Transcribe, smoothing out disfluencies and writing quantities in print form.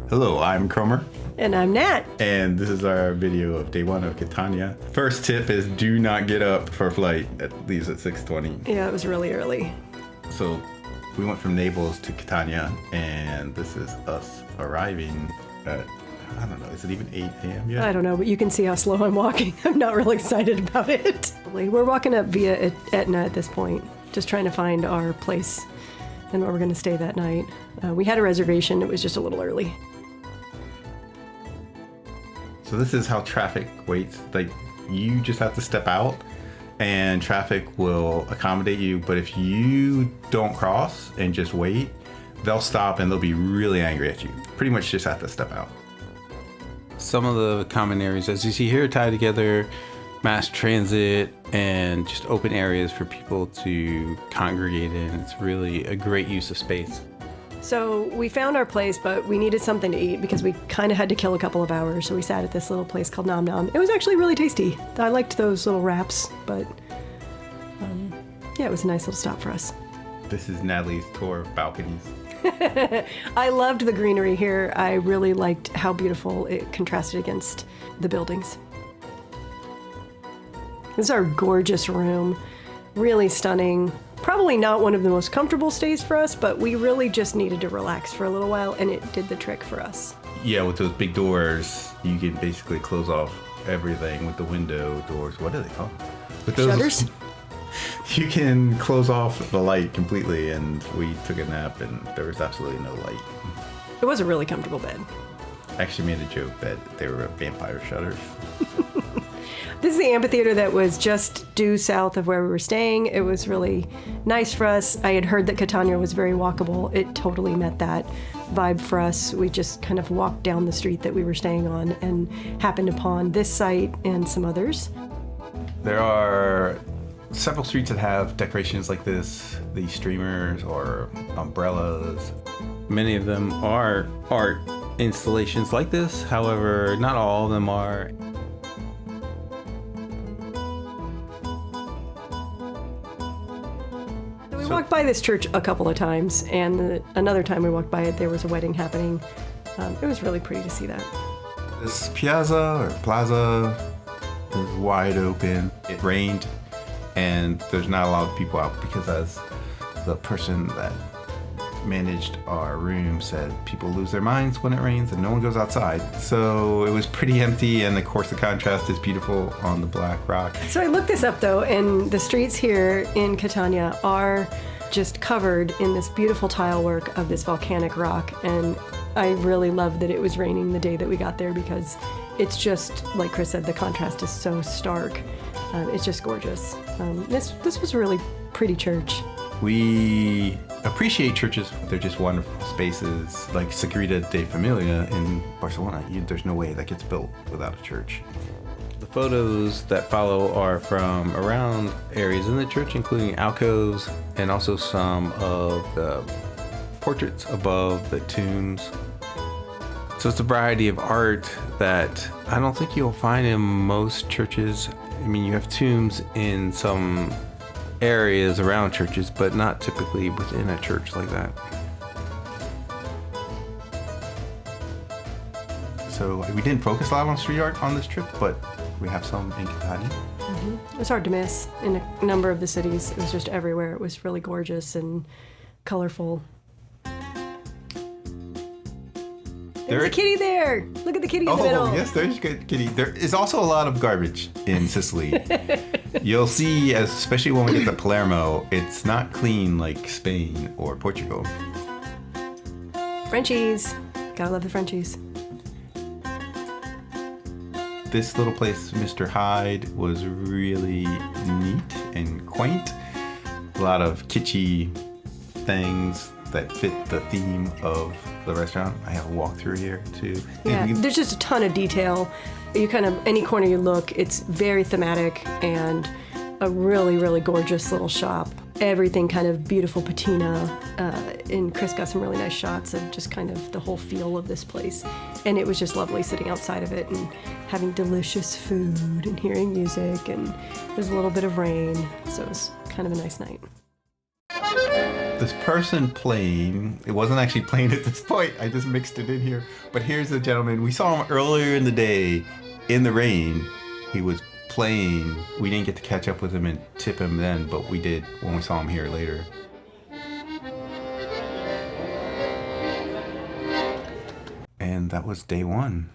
Hello, I'm Cromer. And I'm Nat. And this is our video of day one of Catania. First tip is do not get up for a flight that leaves at 6:20. Yeah, it was really early. So we went from Naples to Catania, and this is us arriving at, I don't know, is it even 8 a.m. yet? I don't know, but you can see how slow I'm walking. I'm not really excited about it. We're walking up via Etna at this point, just trying to find our place and where we're going to stay that night. We had a reservation. It was just a little early. So this is how traffic waits. Like, you just have to step out and traffic will accommodate you. But if you don't cross and just wait, they'll stop and they'll be really angry at you. Pretty much just have to step out. Some of the common areas, as you see here, tie together mass transit and just open areas for people to congregate in. It's really a great use of space. So we found our place, but we needed something to eat because we kind of had to kill a couple of hours. So we sat at this little place called Nom Nom. It was actually really tasty. I liked those little wraps, but yeah, it was a nice little stop for us. This is Natalie's tour of balconies. I loved the greenery here. I really liked how beautiful it contrasted against the buildings. This is our gorgeous room. Really stunning. Probably not one of the most comfortable stays for us, but we really just needed to relax for a little while, and it did the trick for us. Yeah, with those big doors, you can basically close off everything with the window doors. What are they called? With those, Shutters? You can close off the light completely, and we took a nap, and there was absolutely no light. It was a really comfortable bed. I actually made a joke that they were vampire shutters. This is the amphitheater that was just due south of where we were staying. It was really nice for us. I had heard that Catania was very walkable. It totally met that vibe for us. We just kind of walked down the street that we were staying on and happened upon this site and some others. There are several streets that have decorations like this, these streamers or umbrellas. Many of them are art installations like this. However, not all of them are. We walked by this church a couple of times, and another time we walked by it, there was a wedding happening. It was really pretty to see that. This piazza or plaza is wide open. It rained, and there's not a lot of people out because, as the person that managed our room said, people lose their minds when it rains and no one goes outside. So it was pretty empty, and of course the contrast is beautiful on the black rock. So I looked this up though, and the streets here in Catania are just covered in this beautiful tile work of this volcanic rock, and I really loved that it was raining the day that we got there because it's just, like Chris said, the contrast is so stark. It's just gorgeous. This was a really pretty church. We appreciate churches. They're just wonderful spaces. Like Sagrada de Familia in Barcelona, there's no way that gets built without a church. The photos that follow are from around areas in the church, including alcoves and also some of the portraits above the tombs. So it's a variety of art that I don't think you'll find in most churches. I mean, you have tombs in some areas around churches, but not typically within a church like that. So we didn't focus a lot on street art on this trip, but we have some in Catania. Mm-hmm. It was hard to miss in a number of the cities. It was just everywhere. It was really gorgeous and colorful. There's a kitty there. Look at the kitty in the middle. Oh, yes, there's a good kitty. There is also a lot of garbage in Sicily. You'll see, especially when we get to Palermo, it's not clean like Spain or Portugal. Frenchies. Gotta love the Frenchies. This little place, Mr. Hyde, was really neat and quaint. A lot of kitschy things that fit the theme of the restaurant. I have a walkthrough here too. Yeah, there's just a ton of detail. You kind of, any corner you look, it's very thematic and a really, really gorgeous little shop. Everything kind of beautiful patina, and Chris got some really nice shots of just kind of the whole feel of this place. And it was just lovely sitting outside of it and having delicious food and hearing music, and there's a little bit of rain, so it was kind of a nice night. This person playing, it wasn't actually playing at this point. I just mixed it in here. But here's the gentleman. We saw him earlier in the day in the rain. He was playing. We didn't get to catch up with him and tip him then, but we did when we saw him here later. And that was day one.